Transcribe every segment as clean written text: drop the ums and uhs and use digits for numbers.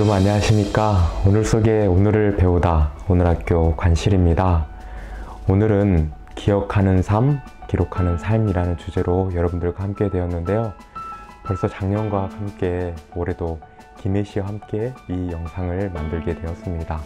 여러분 안녕하십니까. 오늘 속에 오늘을 배우다 오늘학교 관실입니다. 오늘은 기억하는 삶, 기록하는 삶이라는 주제로 여러분들과 함께 되었는데요. 벌써 작년과 함께 올해도 김혜 씨와 함께 이 영상을 만들게 되었습니다.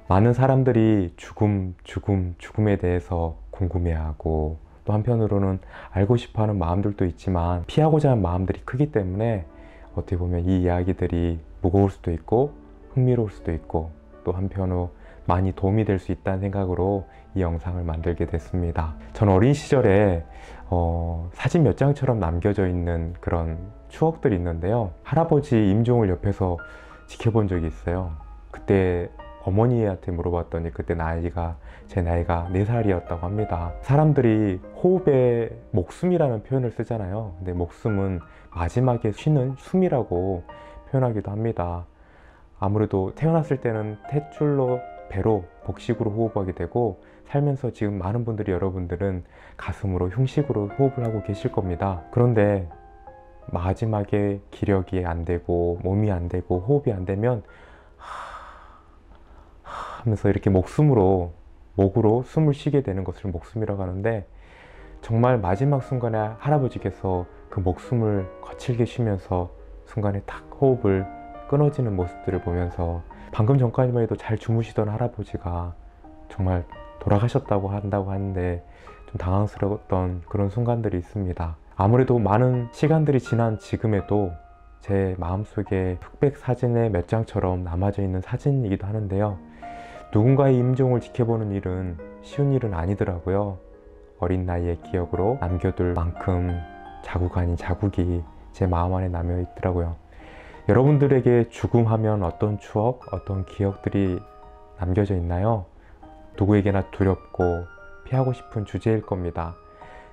많은 사람들이 죽음에 대해서 궁금해하고 또 한편으로는 알고 싶어하는 마음들도 있지만 피하고자 하는 마음들이 크기 때문에 어떻게 보면 이 이야기들이 무거울 수도 있고 흥미로울 수도 있고 또 한편으로 많이 도움이 될 수 있다는 생각으로 이 영상을 만들게 됐습니다. 전 어린 시절에 사진 몇 장처럼 남겨져 있는 그런 추억들이 있는데요. 할아버지 임종을 옆에서 지켜본 적이 있어요. 그때 어머니한테 물어봤더니 그때 제 나이가 4살이었다고 합니다. 사람들이 호흡에 목숨이라는 표현을 쓰잖아요. 근데 목숨은 마지막에 쉬는 숨이라고 표현하기도 합니다. 아무래도 태어났을 때는 탯줄로 배로 복식으로 호흡하게 되고 살면서 지금 많은 분들이 여러분들은 가슴으로 흉식으로 호흡을 하고 계실 겁니다. 그런데 마지막에 기력이 안 되고 몸이 안 되고 호흡이 안 되면 하면서 이렇게 목으로 숨을 쉬게 되는 것을 목숨이라고 하는데, 정말 마지막 순간에 할아버지께서 그 목숨을 거칠게 쉬면서 순간에 탁 호흡을 끊어지는 모습들을 보면서 방금 전까지만 해도 잘 주무시던 할아버지가 정말 돌아가셨다고 한다고 하는데 좀 당황스러웠던 그런 순간들이 있습니다. 아무래도 많은 시간들이 지난 지금에도 제 마음속에 흑백 사진의 몇 장처럼 남아져 있는 사진이기도 하는데요. 누군가의 임종을 지켜보는 일은 쉬운 일은 아니더라고요. 어린 나이의 기억으로 남겨둘 만큼 자국 아닌 자국이 제 마음 안에 남아 있더라고요. 여러분들에게 죽음하면 어떤 추억, 어떤 기억들이 남겨져 있나요? 누구에게나 두렵고 피하고 싶은 주제일 겁니다.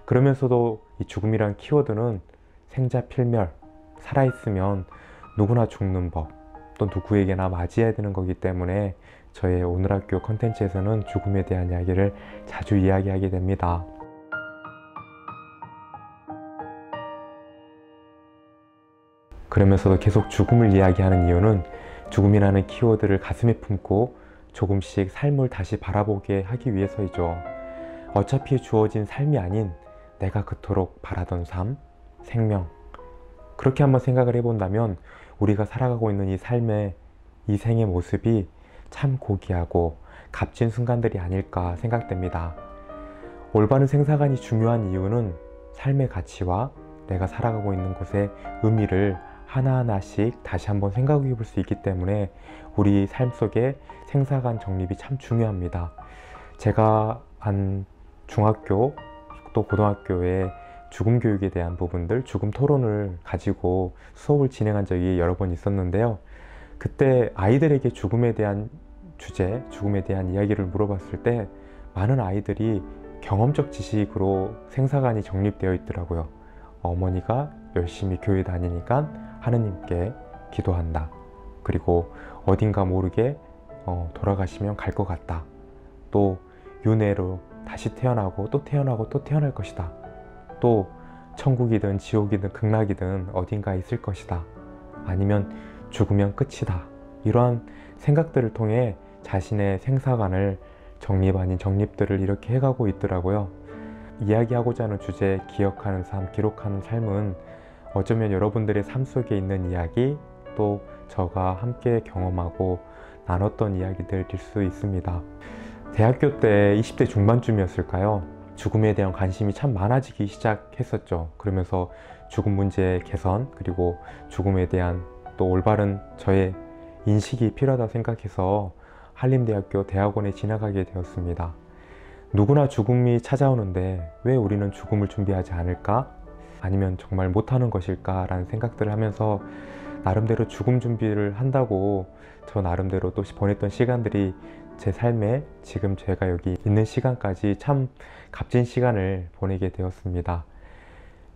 그러면서도 이 죽음이란 키워드는 생자필멸, 살아있으면 누구나 죽는 법, 또 누구에게나 맞이해야 되는 거기 때문에 저의 오늘학교 컨텐츠에서는 죽음에 대한 이야기를 자주 이야기하게 됩니다. 그러면서도 계속 죽음을 이야기하는 이유는 죽음이라는 키워드를 가슴에 품고 조금씩 삶을 다시 바라보게 하기 위해서이죠. 어차피 주어진 삶이 아닌 내가 그토록 바라던 삶, 생명, 그렇게 한번 생각을 해본다면 우리가 살아가고 있는 이 삶의, 이 생의 모습이 참 고귀하고 값진 순간들이 아닐까 생각됩니다. 올바른 생사관이 중요한 이유는 삶의 가치와 내가 살아가고 있는 곳의 의미를 하나하나씩 다시 한번 생각해 볼 수 있기 때문에 우리 삶 속에 생사관 정립이 참 중요합니다. 제가 한 중학교 또 고등학교에 죽음 교육에 대한 부분들, 죽음 토론을 가지고 수업을 진행한 적이 여러 번 있었는데요. 그때 아이들에게 죽음에 대한 주제, 죽음에 대한 이야기를 물어봤을 때 많은 아이들이 경험적 지식으로 생사관이 정립되어 있더라고요. 어머니가 열심히 교회 다니니까 하느님께 기도한다. 그리고 어딘가 모르게 돌아가시면 갈 것 같다. 또 윤회로 다시 태어나고 또 태어나고 또 태어날 것이다. 또 천국이든 지옥이든 극락이든 어딘가에 있을 것이다. 아니면 죽으면 끝이다. 이러한 생각들을 통해 자신의 생사관을 정립 아닌 정립들을 이렇게 해가고 있더라고요. 이야기하고자 하는 주제, 기억하는 삶, 기록하는 삶은 어쩌면 여러분들의 삶 속에 있는 이야기, 또 저가 함께 경험하고 나눴던 이야기들일 수 있습니다. 대학교 때 20대 중반쯤이었을까요? 죽음에 대한 관심이 참 많아지기 시작했었죠. 그러면서 죽음 문제 개선, 그리고 죽음에 대한 또 올바른 저의 인식이 필요하다고 생각해서 한림대학교 대학원에 진학하게 되었습니다. 누구나 죽음이 찾아오는데 왜 우리는 죽음을 준비하지 않을까? 아니면 정말 못하는 것일까? 라는 생각들을 하면서 나름대로 죽음 준비를 한다고 저 나름대로 또 보냈던 시간들이 제 삶에 지금 제가 여기 있는 시간까지 참 값진 시간을 보내게 되었습니다.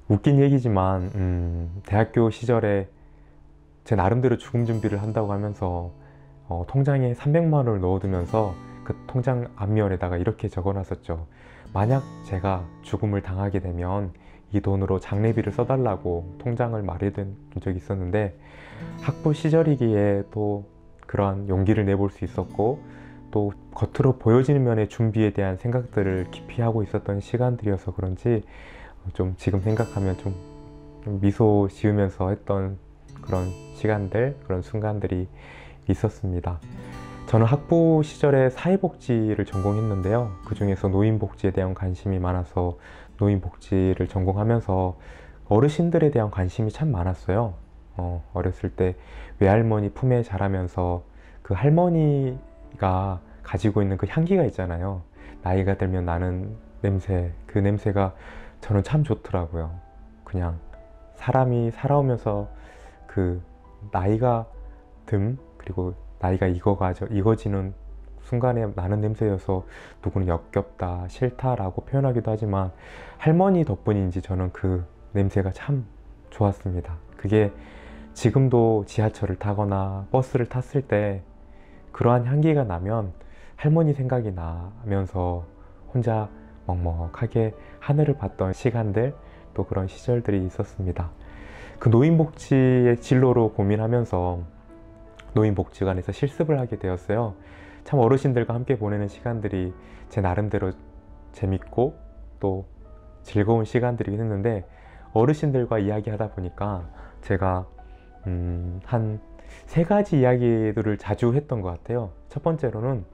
웃긴 얘기지만 대학교 시절에 제 나름대로 죽음 준비를 한다고 하면서 통장에 300만 원을 넣어두면서 그 통장 앞면에다가 이렇게 적어놨었죠. 만약 제가 죽음을 당하게 되면 이 돈으로 장례비를 써달라고 통장을 마련한 적이 있었는데, 학부 시절이기에 또 그러한 용기를 내볼 수 있었고, 또 겉으로 보여지는 면의 준비에 대한 생각들을 깊이 하고 있었던 시간들이어서 그런지 좀 지금 생각하면 좀 미소 지으면서 했던 그런 시간들, 그런 순간들이 있었습니다. 저는 학부 시절에 사회복지를 전공했는데요. 그 중에서 노인복지에 대한 관심이 많아서 노인복지를 전공하면서 어르신들에 대한 관심이 참 많았어요. 어렸을 때 외할머니 품에 자라면서 그 할머니가 가지고 있는 그 향기가 있잖아요. 나이가 들면 나는 냄새, 그 냄새가 저는 참 좋더라고요. 그냥 사람이 살아오면서 그 나이가 그리고 나이가 익어지는 순간에 나는 냄새여서 누구는 역겹다, 싫다라고 표현하기도 하지만 할머니 덕분인지 저는 그 냄새가 참 좋았습니다. 그게 지금도 지하철을 타거나 버스를 탔을 때 그러한 향기가 나면 할머니 생각이 나면서 혼자 먹먹하게 하늘을 봤던 시간들, 또 그런 시절들이 있었습니다. 그 노인복지의 진로로 고민하면서 노인복지관에서 실습을 하게 되었어요. 참 어르신들과 함께 보내는 시간들이 제 나름대로 재밌고 또 즐거운 시간들이긴 했는데, 어르신들과 이야기하다 보니까 제가 한 3가지 이야기들을 자주 했던 것 같아요. 첫 번째로는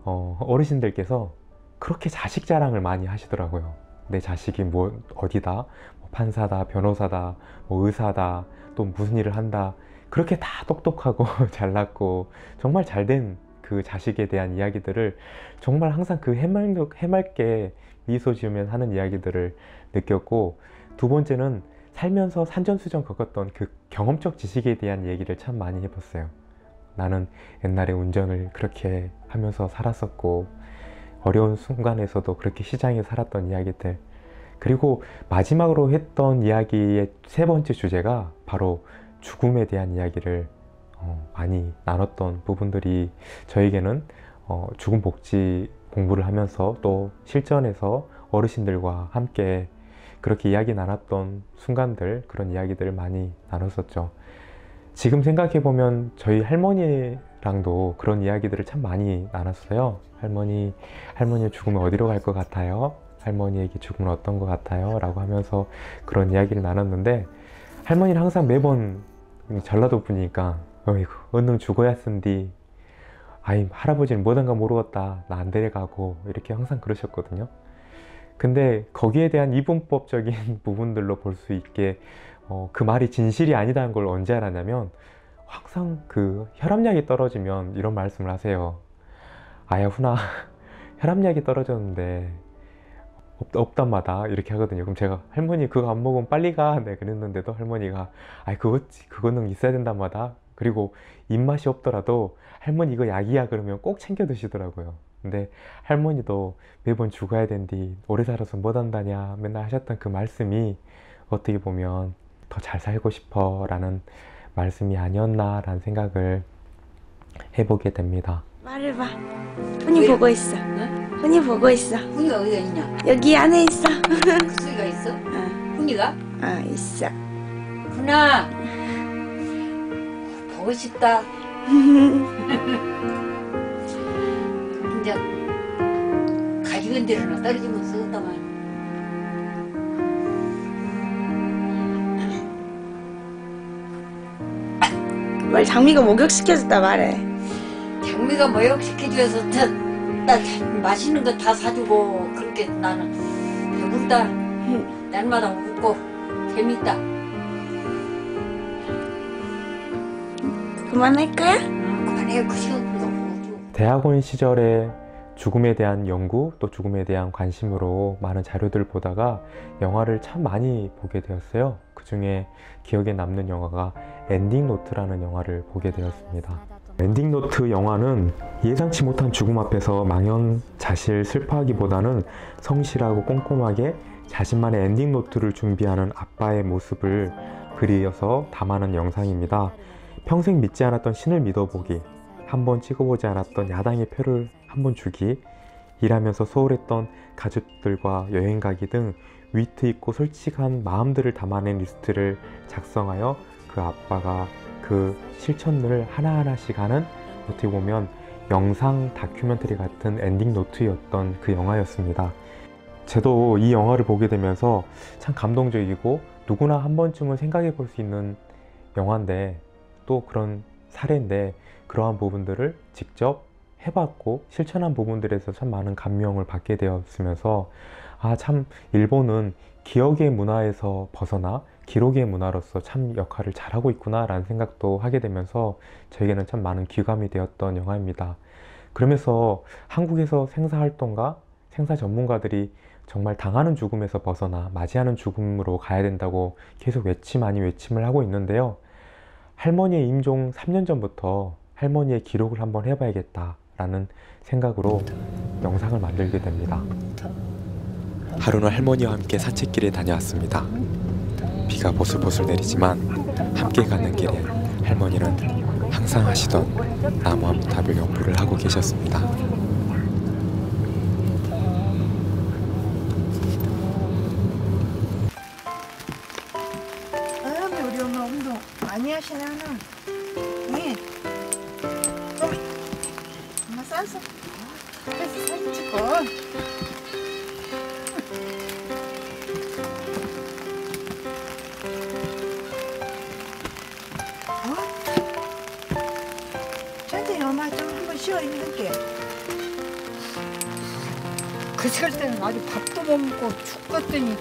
어르신들께서 그렇게 자식 자랑을 많이 하시더라고요. 내 자식이 뭐 어디다, 뭐 판사다, 변호사다, 뭐 의사다, 또 무슨 일을 한다, 그렇게 다 똑똑하고 잘났고 정말 잘된 그 자식에 대한 이야기들을 정말 항상 그 해맑게 미소 지으면 하는 이야기들을 느꼈고, 두 번째는 살면서 산전수전 겪었던 그 경험적 지식에 대한 얘기를 참 많이 해봤어요. 나는 옛날에 운전을 그렇게 하면서 살았었고, 어려운 순간에서도 그렇게 시장에 살았던 이야기들, 그리고 마지막으로 했던 이야기의 3번째 주제가 바로 죽음에 대한 이야기를 많이 나눴던 부분들이 저에게는 죽음 복지 공부를 하면서 또 실전에서 어르신들과 함께 그렇게 이야기 나눴던 순간들, 그런 이야기들을 많이 나눴었죠. 지금 생각해보면 저희 할머니랑도 그런 이야기들을 참 많이 나눴어요. 할머니의 죽으면 어디로 갈 것 같아요? 할머니에게 죽으면 어떤 것 같아요? 라고 하면서 그런 이야기를 나눴는데, 할머니는 항상 매번 전라도 분이니까 어이구 얼른 죽어야 쓴디, 아이 할아버지는 뭐든가 모르겠다, 나 안 데려가고, 이렇게 항상 그러셨거든요. 근데 거기에 대한 이분법적인 부분들로 볼 수 있게 그 말이 진실이 아니다는 걸 언제 알았냐면, 항상 그 혈압약이 떨어지면 이런 말씀을 하세요. 아야 훈아 혈압약이 떨어졌는데 없단마다, 이렇게 하거든요. 그럼 제가 할머니 그거 안 먹으면 빨리 가, 네 그랬는데도 할머니가 아이 그거는 있어야 된단마다, 그리고 입맛이 없더라도 할머니 이거 약이야 그러면 꼭 챙겨 드시더라고요. 근데 할머니도 매번 죽어야 된디, 오래 살아서 뭐 한다냐 맨날 하셨던 그 말씀이 어떻게 보면 더 잘 살고 싶어 라는 말씀이 아니었나 라는 생각을 해보게 됩니다. 말해봐. 훈이 보고 있어. 응? 훈이 보고 있어. 훈이가 어디가 있냐? 여기 안에 있어. 그 소리가 있어? 훈이가? 있어. 훈아 보고 싶다. 이제 가지고 데로는 떨어지면서 없다만. 말 장미가 목욕시켜줬다 말해. 장미가 모욕시켜줘서 나 맛있는 거 다 사주고, 그렇게 나는 배부르다. 날마다 웃고 재밌다. 그만할 거야? 그만해. 그 시간 너무. 대학원 시절에 죽음에 대한 연구, 또 죽음에 대한 관심으로 많은 자료들을 보다가 영화를 참 많이 보게 되었어요. 그 중에 기억에 남는 영화가 엔딩노트라는 영화를 보게 되었습니다. 엔딩노트 영화는 예상치 못한 죽음 앞에서 망연자실 슬퍼하기보다는 성실하고 꼼꼼하게 자신만의 엔딩노트를 준비하는 아빠의 모습을 그리어서 담아낸 영상입니다. 평생 믿지 않았던 신을 믿어보기, 한번 찍어보지 않았던 야당의 표를 한번 주기, 일하면서 소홀했던 가족들과 여행 가기 등 위트 있고 솔직한 마음들을 담아낸 리스트를 작성하여 그 아빠가 그 실천을 하나하나씩 하는, 어떻게 보면 영상 다큐멘터리 같은 엔딩 노트였던 그 영화였습니다. 저도 이 영화를 보게 되면서 참 감동적이고 누구나 한 번쯤은 생각해 볼 수 있는 영화인데, 또 그런 사례인데, 그러한 부분들을 직접 해봤고 실천한 부분들에서 참 많은 감명을 받게 되었으면서, 아, 참 일본은 기억의 문화에서 벗어나 기록의 문화로서 참 역할을 잘하고 있구나 라는 생각도 하게 되면서 저에게는 참 많은 귀감이 되었던 영화입니다. 그러면서 한국에서 생사활동가, 생사 전문가들이 정말 당하는 죽음에서 벗어나 맞이하는 죽음으로 가야 된다고 계속 외침 아닌 외침을 하고 있는데요. 할머니의 임종 3년 전부터 할머니의 기록을 한번 해봐야겠다 라는 생각으로 영상을 만들게 됩니다. 하루는 할머니와 함께 산책길에 다녀왔습니다. 비가 보슬보슬 내리지만 함께 가는 길에 할머니는 항상 하시던 나무아미타불 연부를 하고 계셨습니다. 우리 엄마 운동 많이 하시네 하나. 네. 엄마 쌌어. 그래서 사진 찍고. 천천히 엄마 좀 한번 쉬어 있는게. 그 시간 때는 아주 밥도 못 먹고 죽겠더니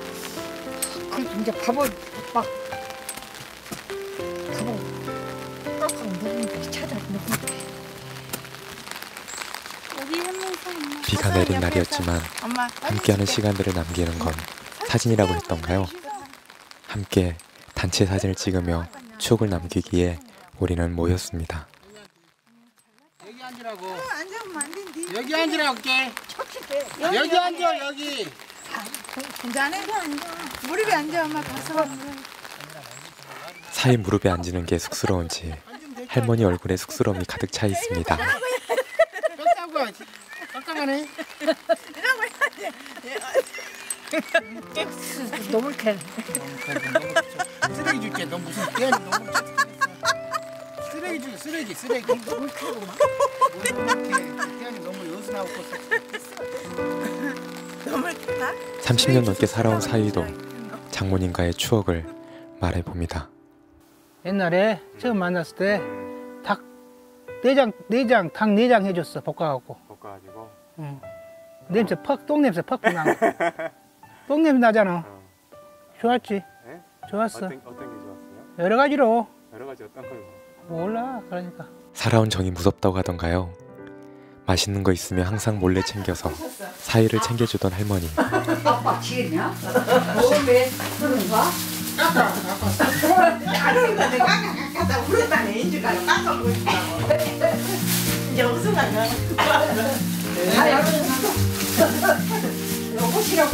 그 이제 밥을 막 꽉꽉 먹으니까 찾아 먹으니까. 비가 내린 날이었지만 함께하는 시간들을 남기는 건 사진이라고 했던가요? 함께 단체 사진을 찍으며 추억을 남기기에 우리는 모였습니다. 여기 앉으라고. 앉으면 안 된디. 여기 앉으라고 할게. 여기 앉아 여기. 괜찮아? 무릎에 앉아 엄마 가서. 사이 무릎에 앉는 게 쑥스러운지 할머니 얼굴에 쑥스러움이 가득 차 있습니다. 깜짝아. 깜짝하네. 너무 캐. 쓰레기 줄게. 너 무슨 깨알 너무 쓰레기 줄게. 쓰레기. 너무 크고 막. 깨알이 너무 여수나고 너무 크다. 30년 넘게 살아온 사이도 장모님과의 추억을 말해봅니다. 옛날에 처음 만났을 때 닭 내장 닭 내장 해줬어. 볶아갖고. 응. 냄새 똥냄새 퍽 나. 똥냄새 나잖아. 좋았지? 네? 좋았어. 어떤 게 좋았어요? 여러 가지로. 여러 가지 어떤 걸로? 몰라. 그러니까. 살아온 정이 무섭다고 하던가요? 맛있는 거 있으면 항상 몰래 챙겨서 사이를 챙겨주던 할머니. 아빠 지겠냐? 몸에 그런가? 까는 거 내가 깎아 우렸다네 인주가 깎아보고 싶다고. 이제 무슨 말이야? 옷이라고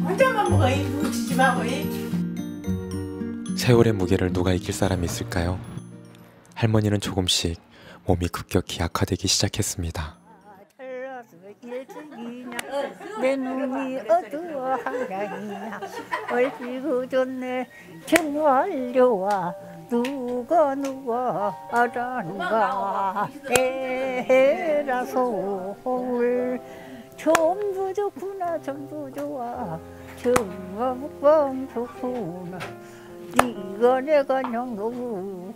혼자만 먹어 이 묻히지 말고 이. 세월의 무게를 누가 이길 사람이 있을까요? 할머니는 조금씩 몸이 급격히 약화되기 시작했습니다. 내 눈이 어두워 하라니야 얼굴 좋네 정말려와 누가 알아는가 에라 서울 좀도 좋구나 좀도 좋아 정말 좋구나 네가 내가 그냥 너무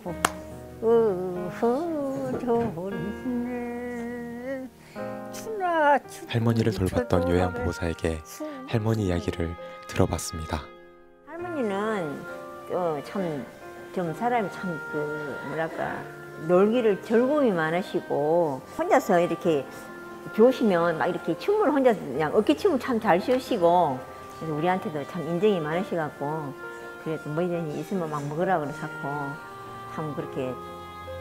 좋네. 할머니를 돌봤던 요양보호사에게 할머니 이야기를 들어봤습니다. 할머니는 좀 사람이 참 뭐랄까 놀기를 즐거움이 많으시고 혼자서 이렇게 좋으시면 막 이렇게 춤을 혼자 그냥 어깨춤을 참 잘 추시고 그래서 우리한테도 참 인정이 많으셔갖고 그래도 뭐든지 있으면 막 먹으라 그래갖고 참 그렇게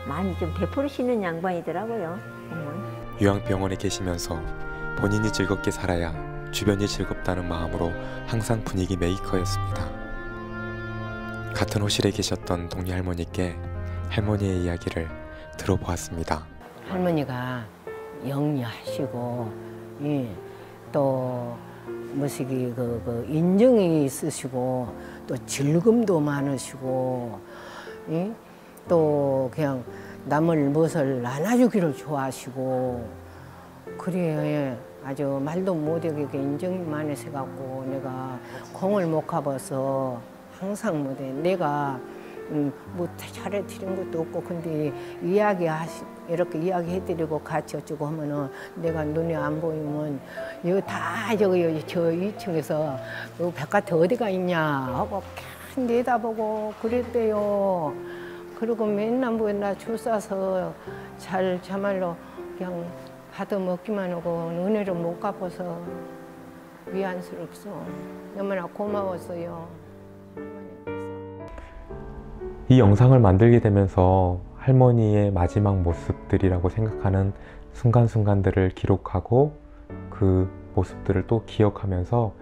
많이 좀 베풀으시는 양반이더라고요. 정말. 요양병원에 계시면서 본인이 즐겁게 살아야 주변이 즐겁다는 마음으로 항상 분위기 메이커였습니다. 같은 호실에 계셨던 동료 할머니께 할머니의 이야기를 들어보았습니다. 할머니가 영리하시고, 예, 또 뭐시기 그 인정이 있으시고, 또 즐금도 많으시고, 예? 또 그냥 남을 무엇을 안아주기를 좋아하시고, 그래요. 예. 아주 말도 못하게 인정이 많으셔갖고 내가 공을 못 가봐서 항상 못해. 내가 뭐 잘해드린 것도 없고, 근데 이렇게 이야기해드리고 같이 어쩌고 하면은 내가 눈에 안 보이면 이거 다 저 2층에서 바깥에 어디가 있냐 하고 계속 내다보고 그랬대요. 그리고 맨날 뭐나 줄 싸서 참말로 그냥 받아 먹기만 하고 은혜를 못 갚아서 미안스럽소. 너무나 고마웠어요. 이 영상을 만들게 되면서 할머니의 마지막 모습들이라고 생각하는 순간순간들을 기록하고 그 모습들을 또 기억하면서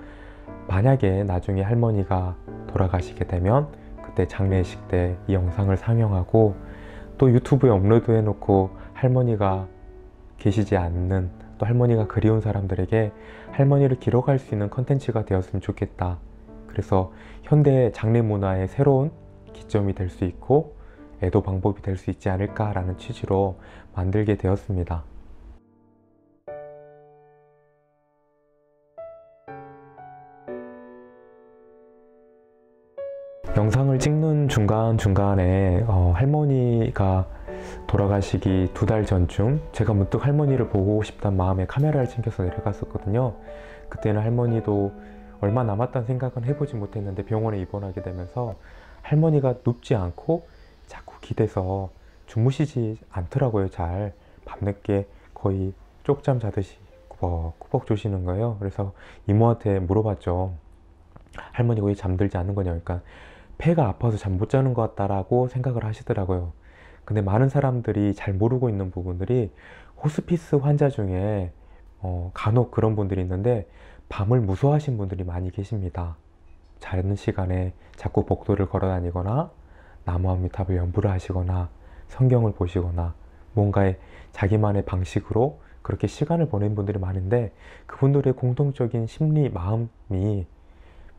만약에 나중에 할머니가 돌아가시게 되면 그때 장례식 때 이 영상을 상영하고 또 유튜브에 업로드 해놓고 할머니가 계시지 않는 또 할머니가 그리운 사람들에게 할머니를 기록할 수 있는 컨텐츠가 되었으면 좋겠다. 그래서 현대 장례 문화의 새로운 기점이 될 수 있고 애도 방법이 될 수 있지 않을까라는 취지로 만들게 되었습니다. 영상을 찍는 중간중간에 할머니가 돌아가시기 2달 전쯤 제가 문득 할머니를 보고 싶다는 마음에 카메라를 챙겨서 내려갔었거든요. 그때는 할머니도 얼마 남았다는 생각은 해보지 못했는데 병원에 입원하게 되면서 할머니가 눕지 않고 자꾸 기대서 주무시지 않더라고요. 잘 밤늦게 거의 쪽잠 자듯이 꾸벅꾸벅 조시는 거예요. 그래서 이모한테 물어봤죠. 할머니가 왜 잠들지 않는 거냐. 그러니까 폐가 아파서 잠 못 자는 것 같다라고 생각을 하시더라고요. 근데 많은 사람들이 잘 모르고 있는 부분들이 호스피스 환자 중에 간혹 그런 분들이 있는데 밤을 무서워하시는 분들이 많이 계십니다. 자는 시간에 자꾸 복도를 걸어 다니거나 나무 아미탑을 연부를 하시거나 성경을 보시거나 뭔가의 자기만의 방식으로 그렇게 시간을 보낸 분들이 많은데 그분들의 공통적인 심리 마음이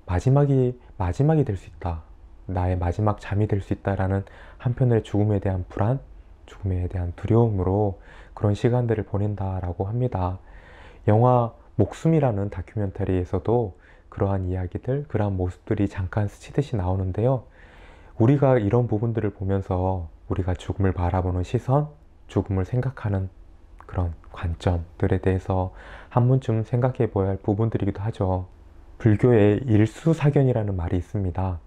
마지막이 될 수 있다. 나의 마지막 잠이 될 수 있다라는 한편의 죽음에 대한 불안, 죽음에 대한 두려움으로 그런 시간들을 보낸다라고 합니다. 영화 목숨이라는 다큐멘터리에서도 그러한 이야기들, 그러한 모습들이 잠깐 스치듯이 나오는데요. 우리가 이런 부분들을 보면서 우리가 죽음을 바라보는 시선, 죽음을 생각하는 그런 관점들에 대해서 한 번쯤 생각해 보아야 할 부분들이기도 하죠. 불교에 일수사견이라는 말이 있습니다.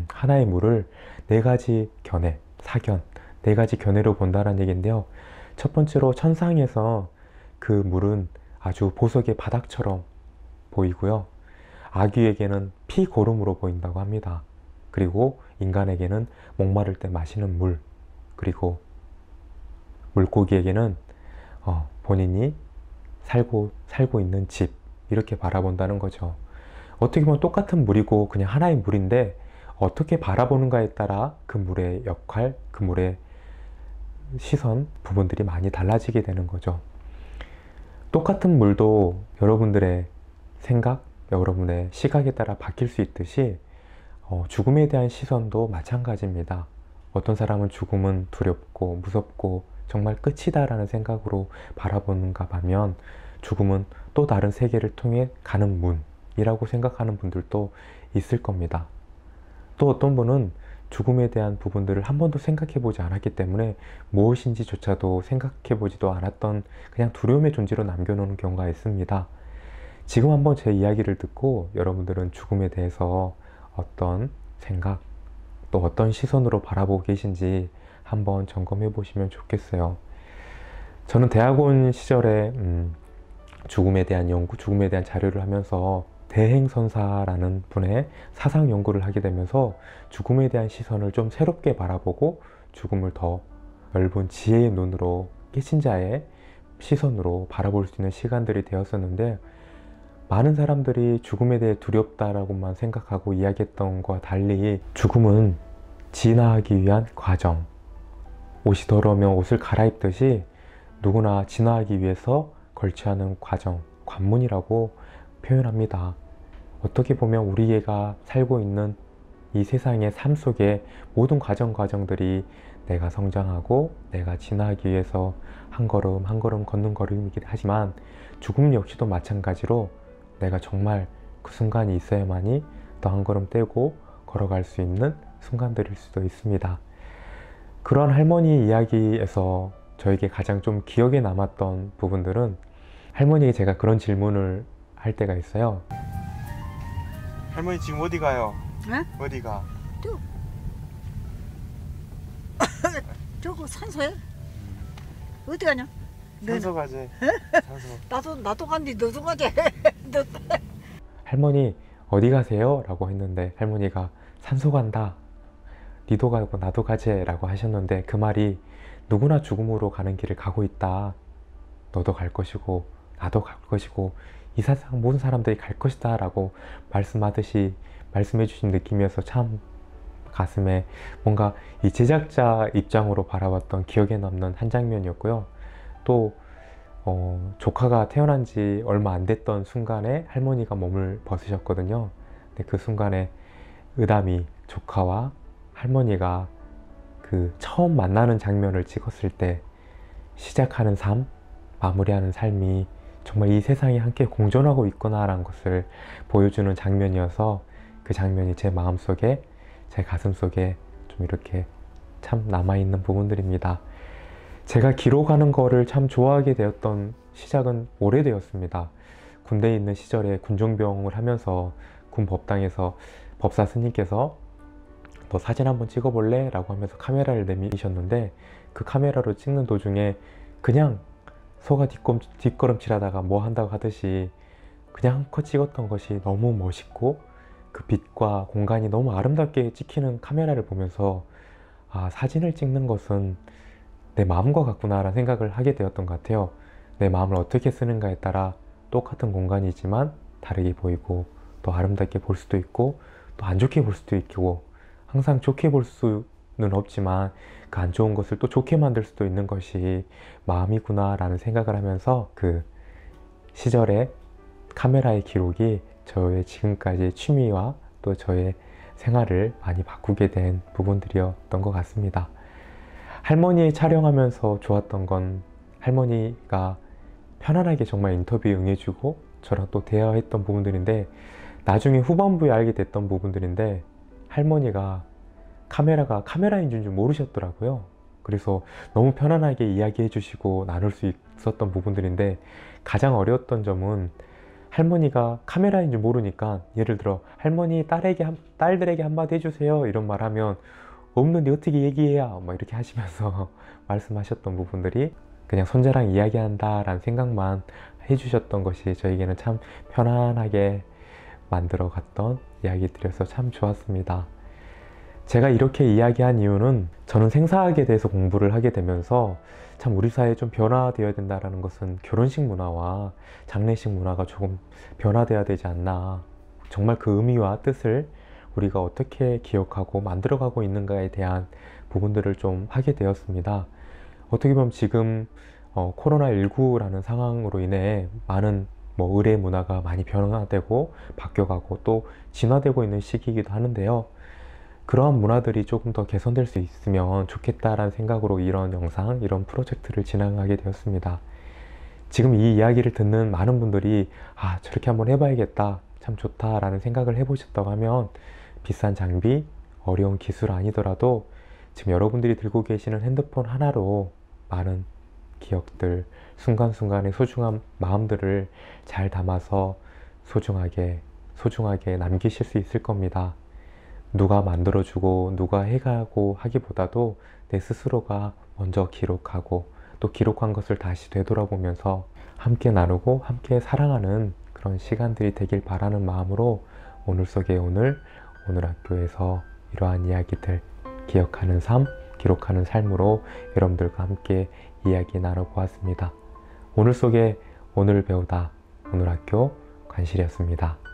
하나의 물을 4가지 견해, 사견, 4가지 견해로 본다는 얘기인데요. 첫 번째로 천상에서 그 물은 아주 보석의 바닥처럼 보이고요. 아귀에게는 피고름으로 보인다고 합니다. 그리고 인간에게는 목마를 때 마시는 물, 그리고 물고기에게는 본인이 살고 있는 집, 이렇게 바라본다는 거죠. 어떻게 보면 똑같은 물이고 그냥 하나의 물인데 어떻게 바라보는가에 따라 그 물의 역할, 그 물의 시선, 부분들이 많이 달라지게 되는 거죠. 똑같은 물도 여러분들의 생각, 여러분의 시각에 따라 바뀔 수 있듯이 죽음에 대한 시선도 마찬가지입니다. 어떤 사람은 죽음은 두렵고 무섭고 정말 끝이다라는 생각으로 바라보는가 하면 죽음은 또 다른 세계를 통해 가는 문이라고 생각하는 분들도 있을 겁니다. 또 어떤 분은 죽음에 대한 부분들을 한 번도 생각해 보지 않았기 때문에 무엇인지조차도 생각해 보지도 않았던 그냥 두려움의 존재로 남겨놓는 경우가 있습니다. 지금 한번 제 이야기를 듣고 여러분들은 죽음에 대해서 어떤 생각, 또 어떤 시선으로 바라보고 계신지 한번 점검해 보시면 좋겠어요. 저는 대학원 시절에 죽음에 대한 연구, 죽음에 대한 자료를 하면서 대행선사라는 분의 사상 연구를 하게 되면서 죽음에 대한 시선을 좀 새롭게 바라보고 죽음을 더 넓은 지혜의 눈으로, 깨신 자의 시선으로 바라볼 수 있는 시간들이 되었었는데, 많은 사람들이 죽음에 대해 두렵다라고만 생각하고 이야기했던 것과 달리 죽음은 진화하기 위한 과정, 옷이 더러우면 옷을 갈아입듯이 누구나 진화하기 위해서 걸쳐하는 과정, 관문이라고 표현합니다. 어떻게 보면 우리가 살고 있는 이 세상의 삶 속에 모든 과정들이 내가 성장하고 내가 진화하기 위해서 한 걸음 한 걸음 걷는 걸음이긴 하지만 죽음 역시도 마찬가지로 내가 정말 그 순간이 있어야만이 또 한 걸음 떼고 걸어갈 수 있는 순간들일 수도 있습니다. 그런 할머니 이야기에서 저에게 가장 좀 기억에 남았던 부분들은 할머니에게 제가 그런 질문을 할 때가 있어요. 할머니 지금 어디 가요? 네? 어디 가? 저거 산소에? 어디 가냐? 산소 가지. 산소. 나도 간디 너도 가지. 할머니 어디 가세요? 라고 했는데 할머니가 산소 간다. 니도 가고 나도 가지 라고 하셨는데 그 말이 누구나 죽음으로 가는 길을 가고 있다. 너도 갈 것이고 나도 갈 것이고 이 세상 모든 사람들이 갈 것이다 라고 말씀하듯이 말씀해 주신 느낌이어서 참 가슴에 뭔가 이 제작자 입장으로 바라봤던 기억에 남는 한 장면이었고요. 또 조카가 태어난 지 얼마 안 됐던 순간에 할머니가 몸을 벗으셨거든요. 근데 그 순간에 의담이 조카와 할머니가 그 처음 만나는 장면을 찍었을 때 시작하는 삶, 마무리하는 삶이 정말 이 세상에 함께 공존하고 있구나 라는 것을 보여주는 장면이어서 그 장면이 제 마음속에 제 가슴속에 좀 이렇게 참 남아있는 부분들입니다. 제가 기록하는 거를 참 좋아하게 되었던 시작은 오래되었습니다. 군대에 있는 시절에 군종병을 하면서 군 법당에서 법사 스님께서 너 사진 한번 찍어볼래? 라고 하면서 카메라를 내미셨는데 그 카메라로 찍는 도중에 그냥 소가 뒷걸음질 하다가 뭐 한다고 하듯이 그냥 한컷 찍었던 것이 너무 멋있고 그 빛과 공간이 너무 아름답게 찍히는 카메라를 보면서 아, 사진을 찍는 것은 내 마음과 같구나 라는 생각을 하게 되었던 것 같아요. 내 마음을 어떻게 쓰는가에 따라 똑같은 공간이지만 다르게 보이고 또 아름답게 볼 수도 있고 또 안 좋게 볼 수도 있고 항상 좋게 볼 수는 없지만 그 안 좋은 것을 또 좋게 만들 수도 있는 것이 마음이구나 라는 생각을 하면서 그 시절의 카메라의 기록이 저의 지금까지의 취미와 또 저의 생활을 많이 바꾸게 된 부분들이었던 것 같습니다. 할머니 촬영하면서 좋았던 건 할머니가 편안하게 정말 인터뷰에 응해주고 저랑 또 대화했던 부분들인데 나중에 후반부에 알게 됐던 부분들인데 할머니가 카메라가 카메라인 줄 모르셨더라고요. 그래서 너무 편안하게 이야기해 주시고 나눌 수 있었던 부분들인데 가장 어려웠던 점은 할머니가 카메라인 줄 모르니까 예를 들어 할머니 딸들에게 한마디 해주세요 이런 말 하면 없는데 어떻게 얘기해야 막 이렇게 하시면서 말씀하셨던 부분들이 그냥 손자랑 이야기한다 라는 생각만 해주셨던 것이 저에게는 참 편안하게 만들어 갔던 이야기들이어서 참 좋았습니다. 제가 이렇게 이야기한 이유는 저는 생사학에 대해서 공부를 하게 되면서 참 우리 사회에 좀 변화되어야 된다는 것은 결혼식 문화와 장례식 문화가 조금 변화되어야 되지 않나, 정말 그 의미와 뜻을 우리가 어떻게 기억하고 만들어가고 있는가에 대한 부분들을 좀 하게 되었습니다. 어떻게 보면 지금 코로나19라는 상황으로 인해 많은 의례 문화가 많이 변화되고 바뀌어가고 또 진화되고 있는 시기이기도 하는데요. 그러한 문화들이 조금 더 개선될 수 있으면 좋겠다라는 생각으로 이런 영상, 이런 프로젝트를 진행하게 되었습니다. 지금 이 이야기를 듣는 많은 분들이 아, 저렇게 한번 해봐야겠다, 참 좋다라는 생각을 해보셨다고 하면 비싼 장비, 어려운 기술 아니더라도 지금 여러분들이 들고 계시는 핸드폰 하나로 많은 기억들, 순간순간의 소중한 마음들을 잘 담아서 소중하게 남기실 수 있을 겁니다. 누가 만들어주고 누가 해가고 하기보다도 내 스스로가 먼저 기록하고 또 기록한 것을 다시 되돌아보면서 함께 나누고 함께 사랑하는 그런 시간들이 되길 바라는 마음으로 오늘 속의 오늘 학교에서 이러한 이야기들, 기억하는 삶, 기록하는 삶으로 여러분들과 함께 이야기 나눠보았습니다. 오늘 속의 오늘 배우다 오늘 학교 관실이었습니다.